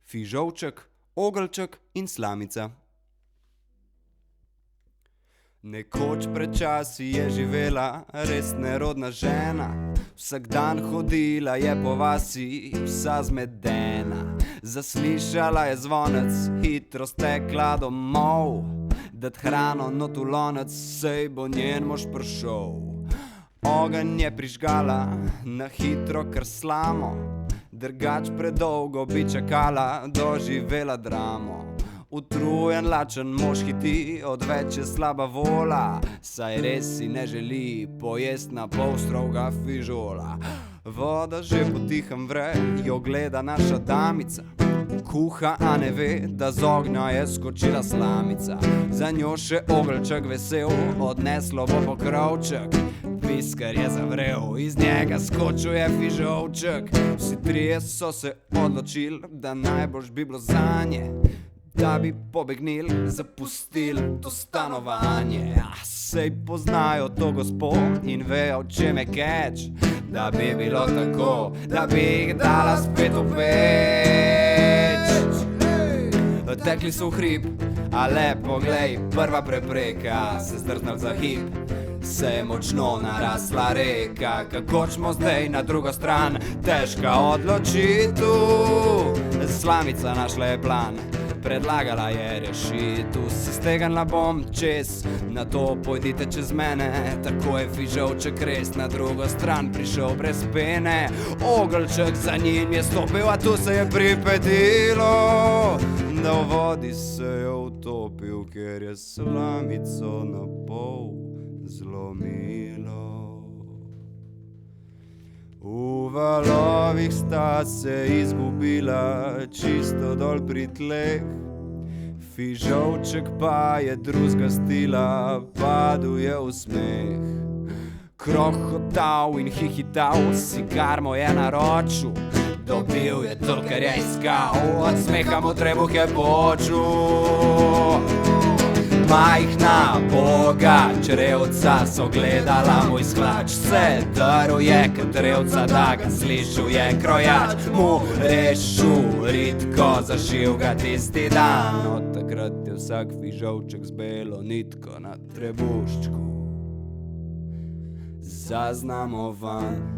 fižolček, ogrlček in slamica. Nekoč pred časi je živela res nerodna žena, vsak dan hodila je po vasi, vsa zmedena. Zaslišala je zvonec, hitro stekla domov, dat hrano not v lonec, sej bo njen mož prišel. Ogenj je prižgala, na hitro kar slamo, drugač predolgo bi čakala, doživela dramo. Utrujen, lačen mož hiti, odveč je slaba vola, saj res si ne želi pojest na pol stroga fižola. Voda že potihem vre, jo gleda naša damica, kuha, a ne ve, da z ognja je skočila slamica. Za njo še ogrlček vesel, odneslo bo pokrovček, piskar je zavrel, iz njega skočil je fižolček. Vsi trije so se odločili, da najboljš bi bilo zanje, da bi pobegnili, zapustili to stanovanje. Sej poznajo to gospo in vejo, v čem je catch, da bi bilo tako, da bi jih dala spet v peč. Tekli so v hrib, a le poglej, prva prepreka, se zdrznal za hip, se je močno narasla reka. Kako ćemo zdaj na drugo stran, težka odločitev. Slamica našla je plan, predlagala je rešitev. Se stegnila bom čez, na to pojdite čez mene. Tako je fižolček res na drugo stran prišel brez pene. Ogrlček za njim je stopil, a tu se je pripetilo, da v vodi se je utopil, ker je slamico na pol zlomilo. V valovih sta se izgubila čisto dol pri tleh, fižolček pa je drugega stila, padel je v smeh. Krohotal in hihital, cigar mu je naročil, dobil je to, kar je iskal, od smeha mu trebuh je počul. Majhna boga črevca so gledala moj sklač, se drl je k drevca, da ga slišal je krojač. Mu rešil ritko, zašil ga tisti dan, od takrat je vsak fižolček z belo nitko na trebuščku zaznamovan.